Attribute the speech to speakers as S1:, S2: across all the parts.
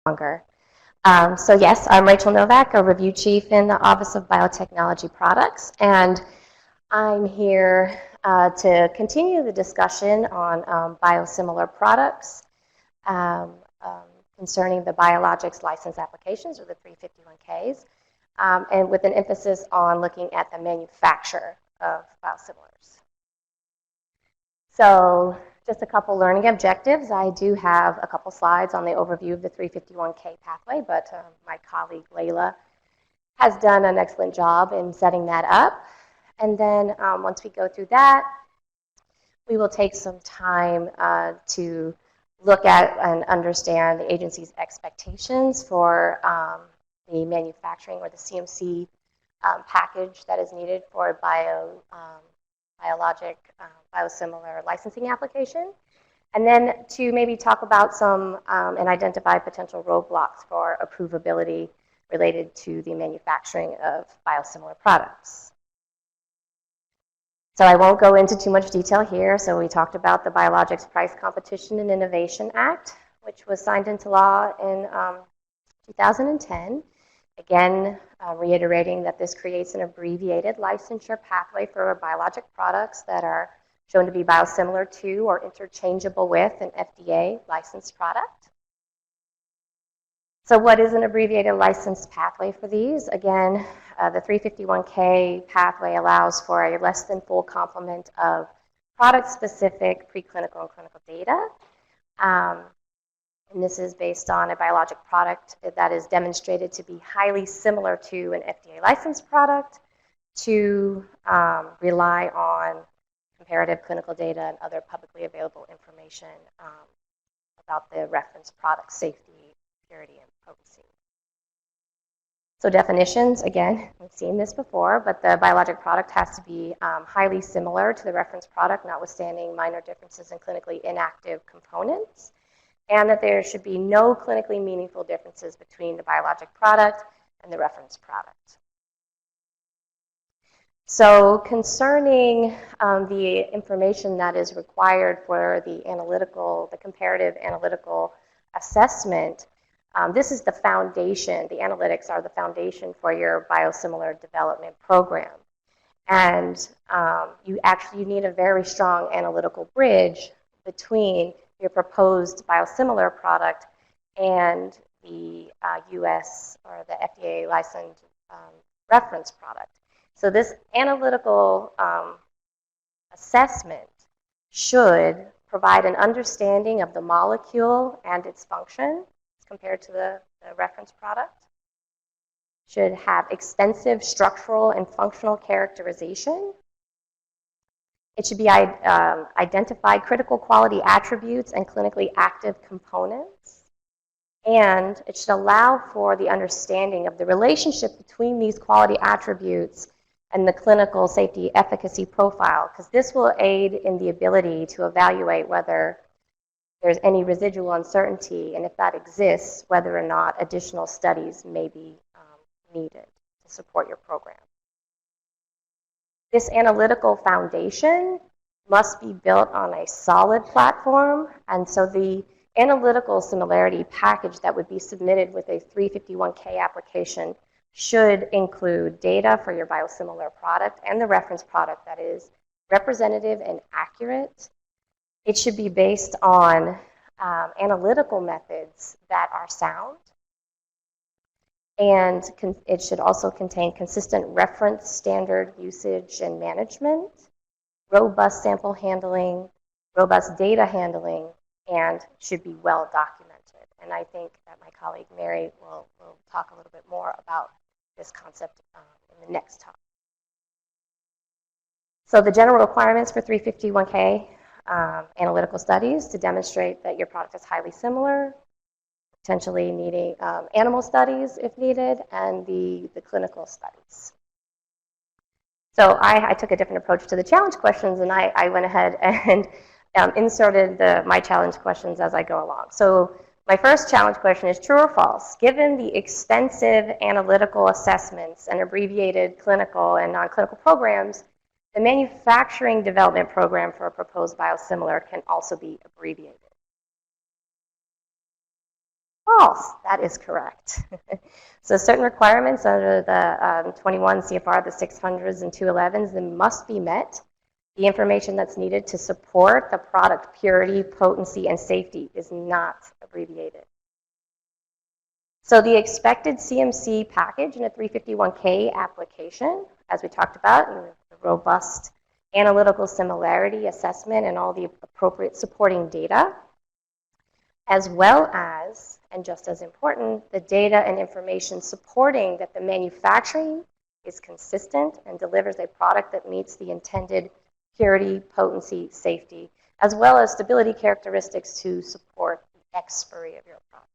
S1: longer. So yes, I'm Rachel Novak, a review chief in the Office of Biotechnology Products, and I'm here to continue the discussion on biosimilar products concerning the biologics license applications, or the 351Ks, and with an emphasis on looking at the manufacture of biosimilars. So just a couple learning objectives. I do have a couple slides on the overview of the 351K pathway, but my colleague Layla has done an excellent job in setting that up. And then once we go through that, we will take some time to look at and understand the agency's expectations for the manufacturing or the CMC package that is needed for biosimilar licensing application. And then to maybe talk about some and identify potential roadblocks for approvability related to the manufacturing of biosimilar products. So I won't go into too much detail here. So we talked about the Biologics Price Competition and Innovation Act, which was signed into law in 2010. Again, reiterating that this creates an abbreviated licensure pathway for biologic products that are shown to be biosimilar to or interchangeable with an FDA licensed product. So what is an abbreviated license pathway for these? Again, the 351K pathway allows for a less than full complement of product-specific preclinical and clinical data. And this is based on a biologic product that is demonstrated to be highly similar to an FDA licensed product, to rely on comparative clinical data and other publicly available information about the reference product safety, purity, and potency. So definitions, again, we've seen this before, but the biologic product has to be highly similar to the reference product, notwithstanding minor differences in clinically inactive components, and that there should be no clinically meaningful differences between the biologic product and the reference product. So concerning the information that is required for the comparative analytical assessment, this is the foundation. The analytics are the foundation for your biosimilar development program. And you need a very strong analytical bridge between your proposed biosimilar product and the US or the FDA licensed reference product. So this analytical assessment should provide an understanding of the molecule and its function compared to the reference product. Should have extensive structural and functional characterization. It should be identify critical quality attributes and clinically active components. And it should allow for the understanding of the relationship between these quality attributes and the clinical safety efficacy profile, because this will aid in the ability to evaluate whether there's any residual uncertainty, and if that exists, whether or not additional studies may be needed to support your program. This analytical foundation must be built on a solid platform, and so the analytical similarity package that would be submitted with a 351K application should include data for your biosimilar product and the reference product that is representative and accurate. It should be based on analytical methods that are sound. And it should also contain consistent reference standard usage and management, robust sample handling, robust data handling, and should be well documented. And I think that my colleague Mary will talk a little bit more about this concept in the next talk. So the general requirements for 351K analytical studies to demonstrate that your product is highly similar, potentially needing animal studies if needed, and the clinical studies. So I took a different approach to the challenge questions, and I went ahead and inserted my challenge questions as I go along. So my first challenge question is true or false? Given the extensive analytical assessments and abbreviated clinical and non-clinical programs, the manufacturing development program for a proposed biosimilar can also be abbreviated. False. That is correct. So certain requirements under the 21 CFR, the 600s and 211s, they must be met. The information that's needed to support the product purity, potency, and safety is not abbreviated. So the expected CMC package in a 351K application, as we talked about, and the robust analytical similarity assessment and all the appropriate supporting data, as well as, and just as important, the data and information supporting that the manufacturing is consistent and delivers a product that meets the intended purity, potency, safety, as well as stability characteristics to support the expiry of your product.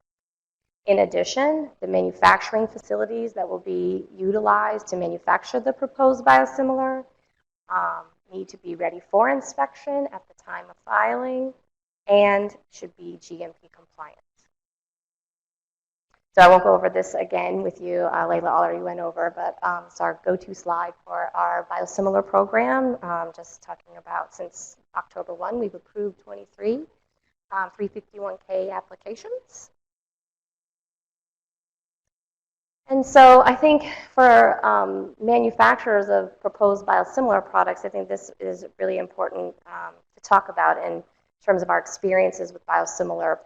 S1: In addition, the manufacturing facilities that will be utilized to manufacture the proposed biosimilar need to be ready for inspection at the time of filing and should be GMP compliant. So I won't go over this again with you. Layla already went over, but it's our go-to slide for our biosimilar program. Just talking about since October 1, we've approved 23 351K applications. And so I think for manufacturers of proposed biosimilar products, I think this is really important to talk about in terms of our experiences with biosimilar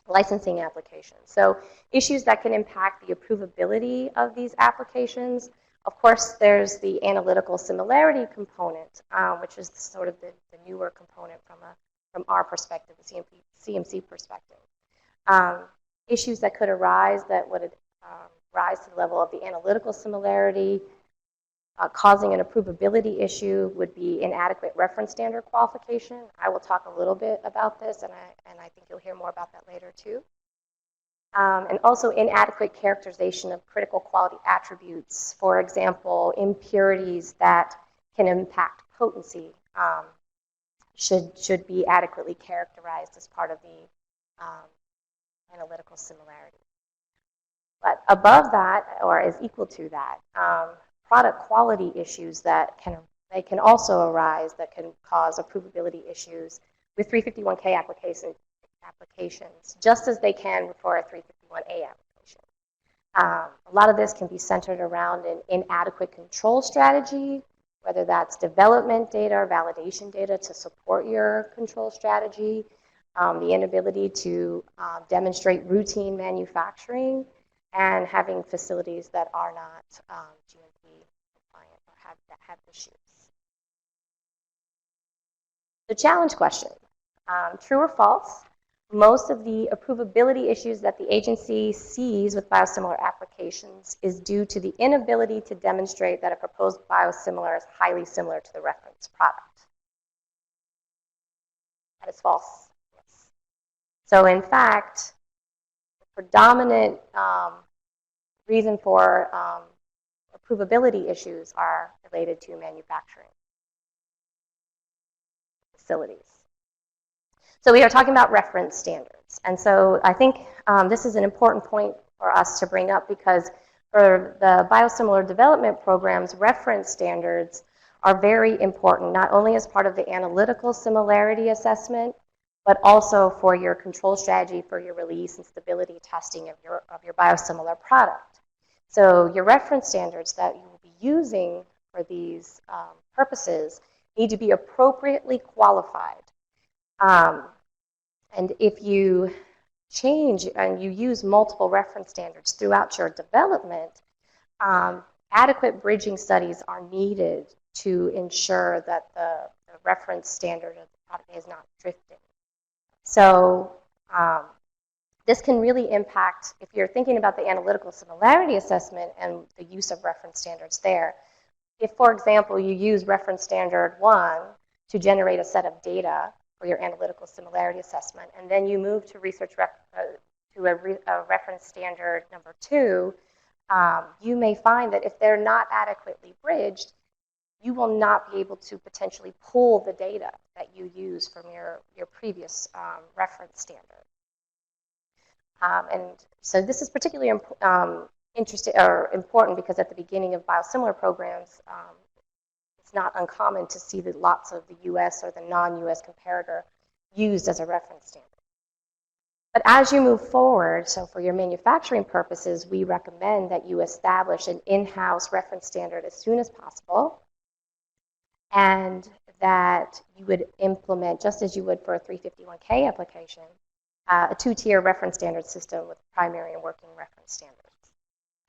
S1: licensing applications. So issues that can impact the approvability of these applications. Of course, there's the analytical similarity component, which is sort of the newer component from our perspective, the CMC perspective. Issues that could arise that would rise to the level of the analytical similarity, causing an approvability issue would be inadequate reference standard qualification. I will talk a little bit about this, and I think you'll hear more about that later too. And also inadequate characterization of critical quality attributes. For example, impurities that can impact potency should be adequately characterized as part of the analytical similarity. But above that, or as equal to that, product quality issues that can also arise that can cause approvability issues with 351K applications, just as they can for a 351A application. A lot of this can be centered around an inadequate control strategy, whether that's development data or validation data to support your control strategy, the inability to demonstrate routine manufacturing, and having facilities that are not GMP compliant or have issues. The challenge question, true or false? Most of the approvability issues that the agency sees with biosimilar applications is due to the inability to demonstrate that a proposed biosimilar is highly similar to the reference product. That is false. Yes. So in fact, the predominant reason for approvability issues are related to manufacturing facilities. So we are talking about reference standards. And so I think this is an important point for us to bring up because for the biosimilar development programs, reference standards are very important, not only as part of the analytical similarity assessment, but also for your control strategy for your release and stability testing of your biosimilar product. So your reference standards that you will be using for these purposes need to be appropriately qualified. And if you change and you use multiple reference standards throughout your development, adequate bridging studies are needed to ensure that the reference standard of the product is not drifting. So this can really impact, if you're thinking about the analytical similarity assessment and the use of reference standards there. If, for example, you use reference standard 1 to generate a set of data for your analytical similarity assessment, and then you move to a reference standard number 2, you may find that if they're not adequately bridged, you will not be able to potentially pull the data that you use from your previous reference standard. And so this is particularly important because at the beginning of biosimilar programs, it's not uncommon to see that lots of the US or the non-US comparator used as a reference standard. But as you move forward, so for your manufacturing purposes, we recommend that you establish an in-house reference standard as soon as possible, and that you would implement, just as you would for a 351(k) application, a two-tier reference standard system with primary and working reference standards.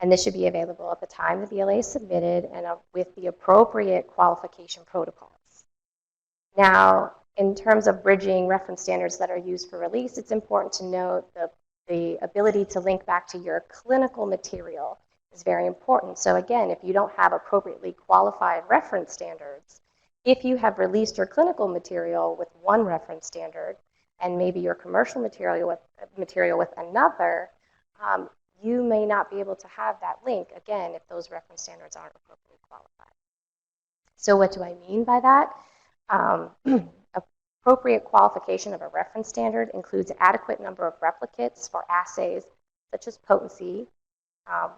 S1: And this should be available at the time the BLA is submitted and with the appropriate qualification protocols. Now, in terms of bridging reference standards that are used for release, it's important to note the ability to link back to your clinical material is very important. So again, if you don't have appropriately qualified reference standards, if you have released your clinical material with one reference standard and maybe your commercial material with another, you may not be able to have that link, again, if those reference standards aren't appropriately qualified. So what do I mean by that? Appropriate qualification of a reference standard includes an adequate number of replicates for assays such as potency,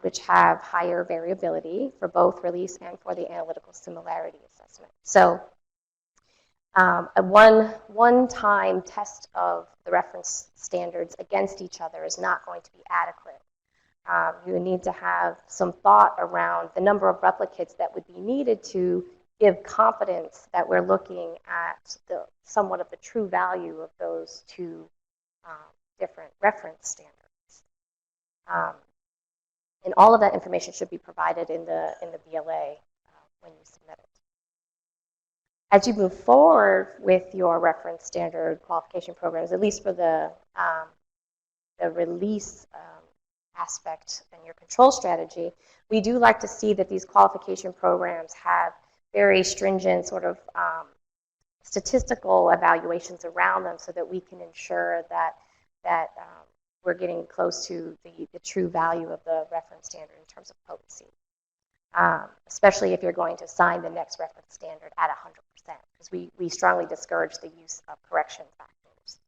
S1: which have higher variability for both release and for the analytical similarity assessment. So a one-time test of the reference standards against each other is not going to be adequate. You need to have some thought around the number of replicates that would be needed to give confidence that we're looking at somewhat of the true value of those two different reference standards. And all of that information should be provided in the BLA when you submit it. As you move forward with your reference standard qualification programs, at least for the release aspect and your control strategy, we do like to see that these qualification programs have very stringent sort of statistical evaluations around them so that we can ensure that we're getting close to the true value of the reference standard in terms of potency, especially if you're going to sign the next reference standard at 100%, because we strongly discourage the use of correction factors.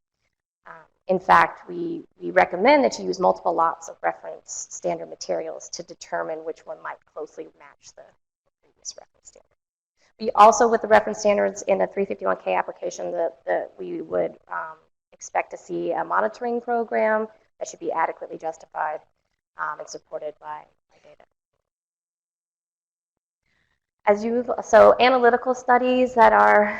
S1: In fact, we recommend that you use multiple lots of reference standard materials to determine which one might closely match the previous reference standard. We also, with the reference standards in a 351(k) application, that we would expect to see a monitoring program that should be adequately justified and supported by data. So analytical studies that are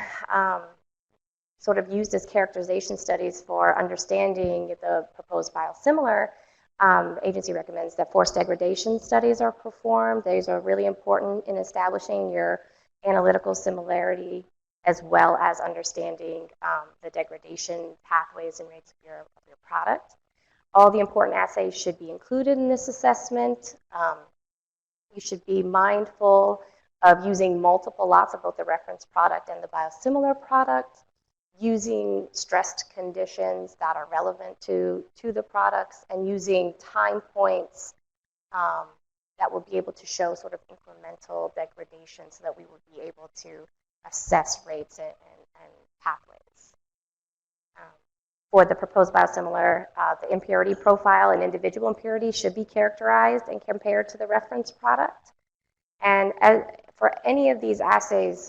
S1: sort of used as characterization studies for understanding the proposed biosimilar, the agency recommends that forced degradation studies are performed. These are really important in establishing your analytical similarity, as well as understanding the degradation pathways and rates of your product. All the important assays should be included in this assessment. You should be mindful of using multiple lots of both the reference product and the biosimilar product, using stressed conditions that are relevant to the products, and using time points that will be able to show sort of incremental degradation so that we would be able to assess rates and pathways. For the proposed biosimilar, the impurity profile and individual impurity should be characterized and compared to the reference product. And for any of these assays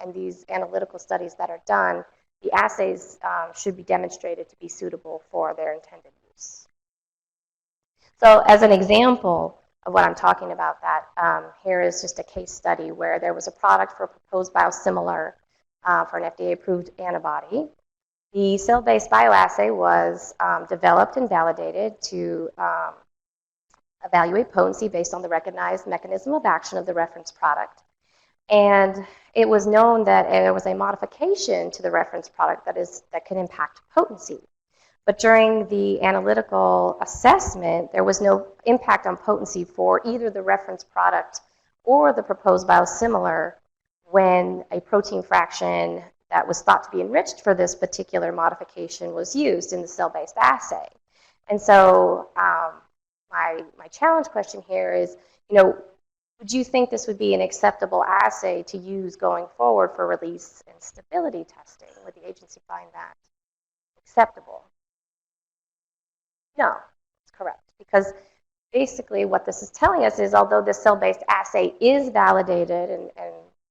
S1: and these analytical studies that are done, the assays should be demonstrated to be suitable for their intended use. So as an example of what I'm talking about, here is just a case study where there was a product for a proposed biosimilar for an FDA-approved antibody. The cell-based bioassay was developed and validated to evaluate potency based on the recognized mechanism of action of the reference product. And it was known that there was a modification to the reference product that can impact potency. But during the analytical assessment, there was no impact on potency for either the reference product or the proposed biosimilar when a protein fraction that was thought to be enriched for this particular modification was used in the cell-based assay. And so my challenge question here is, would you think this would be an acceptable assay to use going forward for release and stability testing? Would the agency find that acceptable? No, that's correct. Because basically what this is telling us is, although the cell-based assay is validated and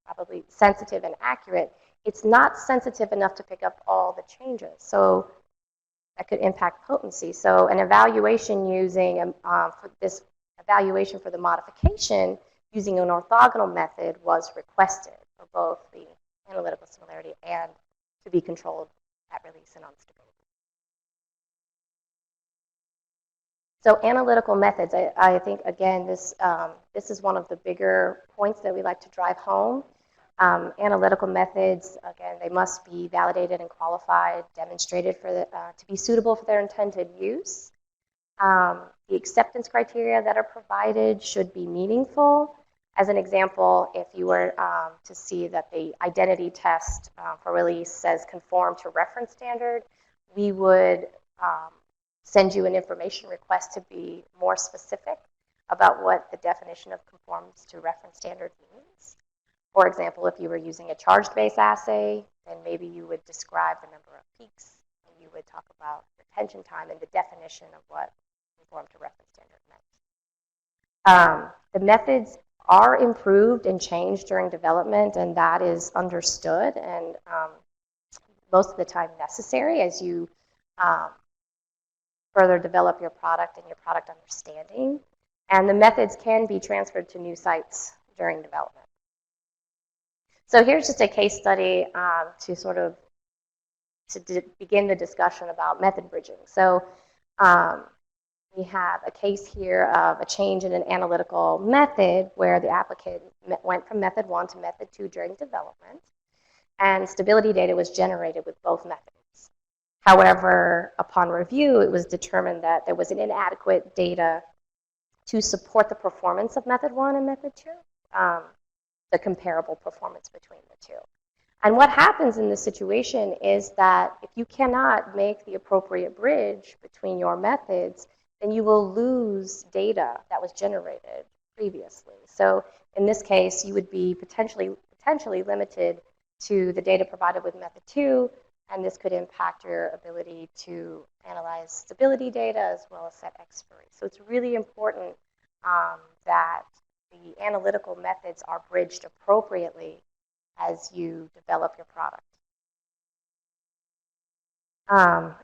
S1: probably sensitive and accurate, it's not sensitive enough to pick up all the changes. So that could impact potency. So an evaluation using, for this evaluation for the modification using an orthogonal method was requested for both the analytical similarity and to be controlled at release and on stability. So analytical methods, I think, again, this is one of the bigger points that we like to drive home. Analytical methods, again, they must be validated and qualified, demonstrated for to be suitable for their intended use. The acceptance criteria that are provided should be meaningful. As an example, if you were to see that the identity test for release says conform to reference standard, we would send you an information request to be more specific about what the definition of conforms to reference standard means. For example, if you were using a charge-based assay, then maybe you would describe the number of peaks, and you would talk about retention time and the definition of what conform to reference standard meant. The methods are improved and changed during development, and that is understood and most of the time necessary as you further develop your product and your product understanding. And the methods can be transferred to new sites during development. So here's just a case study to sort of begin the discussion about method bridging. So we have a case here of a change in an analytical method where the applicant went from method 1 to method 2 during development, and stability data was generated with both methods. However, upon review, it was determined that there was an inadequate data to support the performance of method 1 and method 2, the comparable performance between the two. And what happens in this situation is that if you cannot make the appropriate bridge between your methods, then you will lose data that was generated previously. So in this case, you would be potentially limited to the data provided with method 2, and this could impact your ability to analyze stability data as well as set expiry. So it's really important that the analytical methods are bridged appropriately as you develop your product.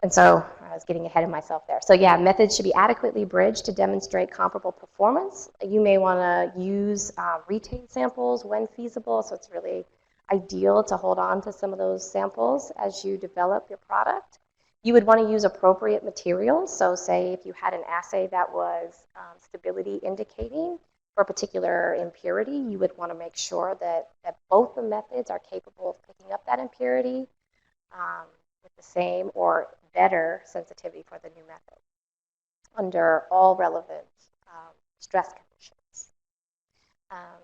S1: And so I was getting ahead of myself there. So yeah, methods should be adequately bridged to demonstrate comparable performance. You may want to use retained samples when feasible, so it's really ideal to hold on to some of those samples as you develop your product. You would want to use appropriate materials. So say if you had an assay that was stability indicating for a particular impurity, you would want to make sure that both the methods are capable of picking up that impurity with the same or better sensitivity for the new method under all relevant stress conditions.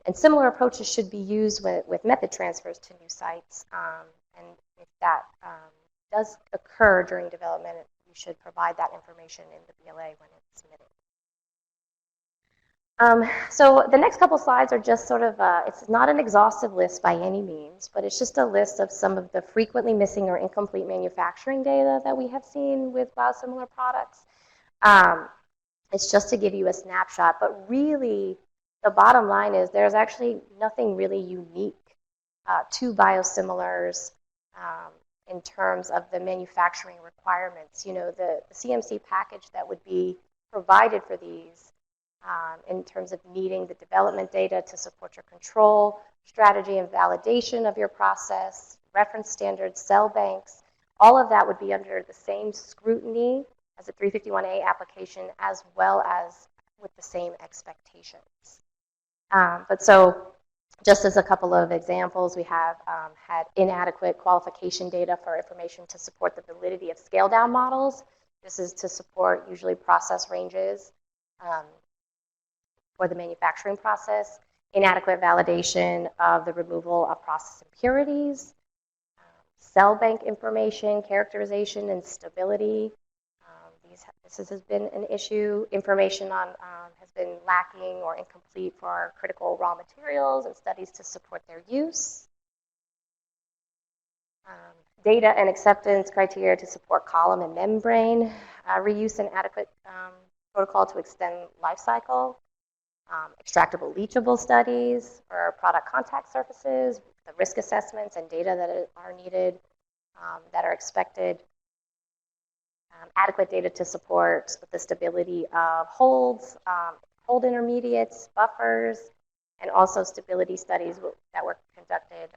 S1: And similar approaches should be used with method transfers to new sites. And if that does occur during development, you should provide that information in the BLA when it's submitted. So the next couple slides are just sort of, it's not an exhaustive list by any means, but it's just a list of some of the frequently missing or incomplete manufacturing data that we have seen with biosimilar products. It's just to give you a snapshot, but really the bottom line is there's actually nothing really unique to biosimilars in terms of the manufacturing requirements. You know, the CMC package that would be provided for these in terms of needing the development data to support your control, strategy and validation of your process, reference standards, cell banks, all of that would be under the same scrutiny as a 351A application as well as with the same expectations. But so just as a couple of examples, we have had inadequate qualification data for information to support the validity of scale-down models. This is to support usually process ranges for the manufacturing process, inadequate validation of the removal of process impurities, cell bank information, characterization, and stability. This has been an issue. Information has been lacking or incomplete for critical raw materials and studies to support their use. Data and acceptance criteria to support column and membrane reuse and adequate protocol to extend life cycle. Extractable leachable studies for product contact surfaces, the risk assessments and data that are needed, that are expected. adequate data to support the stability of holds, hold intermediates, buffers, and also stability studies that were conducted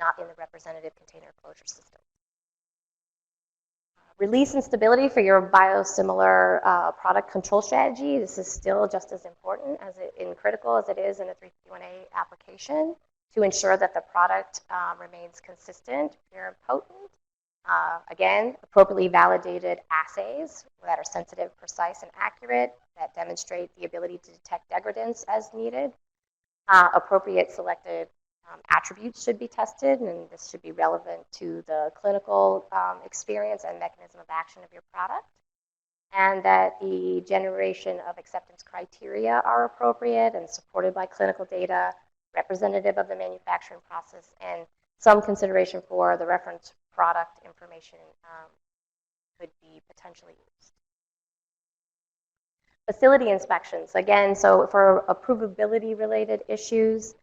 S1: not in the representative container closure system. Release and stability for your biosimilar product control strategy. This is still just as important and critical as it is in a 351A application to ensure that the product remains consistent, pure, and potent. Again, appropriately validated assays that are sensitive, precise, and accurate, that demonstrate the ability to detect degradants as needed. Appropriate selected attributes should be tested, and this should be relevant to the clinical experience and mechanism of action of your product. And that the generation of acceptance criteria are appropriate and supported by clinical data, representative of the manufacturing process, and some consideration for the reference product information could be potentially used. Facility inspections, again, so for approvability related issues,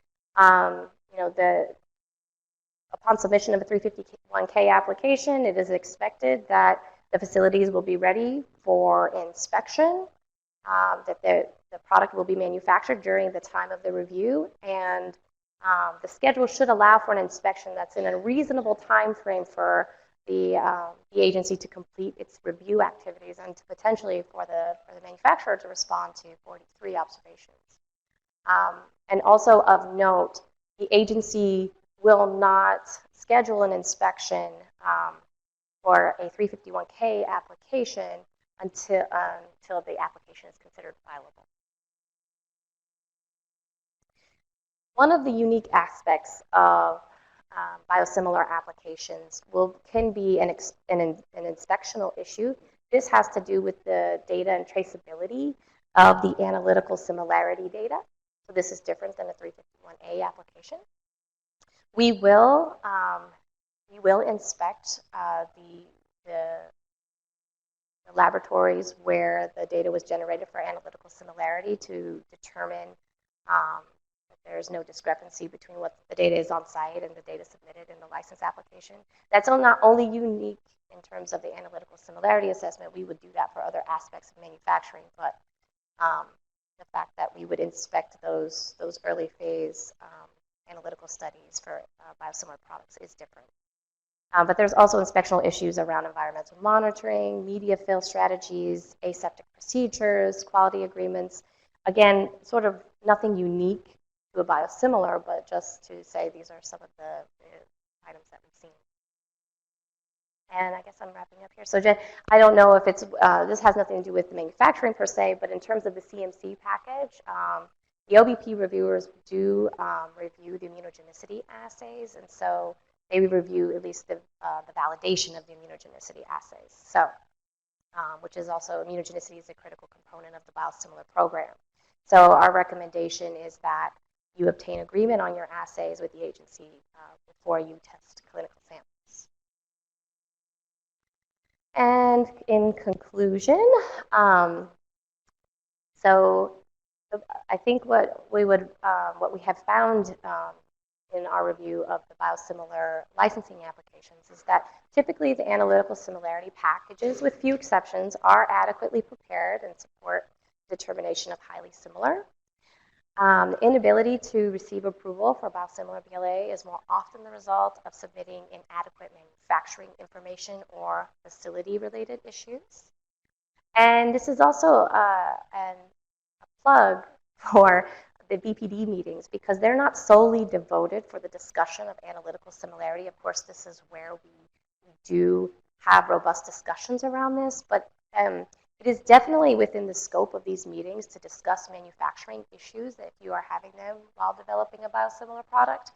S1: upon submission of a 351K application, it is expected that the facilities will be ready for inspection, that the product will be manufactured during the time of the review, and the schedule should allow for an inspection that's in a reasonable time frame for the agency to complete its review activities and to potentially for the manufacturer to respond to 43 observations. And also of note, the agency will not schedule an inspection for a 351K application until the application is considered fileable. One of the unique aspects of biosimilar applications can be an inspectional issue. This has to do with the data and traceability of the analytical similarity data. So this is different than a 351A application. We will inspect the laboratories where the data was generated for analytical similarity to determine that there's no discrepancy between what the data is on site and the data submitted in the license application. That's not only unique in terms of the analytical similarity assessment. We would do that for other aspects of manufacturing, but the fact that we would inspect those early phase analytical studies for biosimilar products is different. But there's also inspectional issues around environmental monitoring, media fill strategies, aseptic procedures, quality agreements. Again, sort of nothing unique to a biosimilar, but just to say these are some of the items that we've seen. And I guess I'm wrapping up here. So Jen, I don't know if it's, this has nothing to do with the manufacturing per se, but in terms of the CMC package, the OBP reviewers do review the immunogenicity assays, and so they review at least the validation of the immunogenicity assays. So, which is also, immunogenicity is a critical component of the biosimilar program. So our recommendation is that you obtain agreement on your assays with the agency before you test clinical samples. And in conclusion, so I think what we have found in our review of the biosimilar licensing applications is that typically the analytical similarity packages, with few exceptions, are adequately prepared and support determination of highly similar. Inability to receive approval for biosimilar BLA is more often the result of submitting inadequate manufacturing information or facility-related issues. And this is also a plug for the BPD meetings, because they're not solely devoted for the discussion of analytical similarity. Of course, this is where we do have robust discussions around this, but it is definitely within the scope of these meetings to discuss manufacturing issues if you are having them while developing a biosimilar product.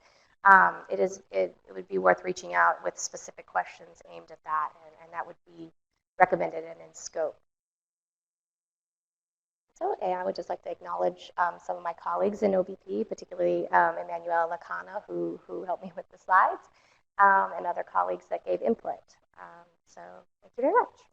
S1: It would be worth reaching out with specific questions aimed at that, and that would be recommended and in scope. So I would just like to acknowledge some of my colleagues in OBP, particularly Emmanuel Lacana, who helped me with the slides, and other colleagues that gave input. So thank you very much.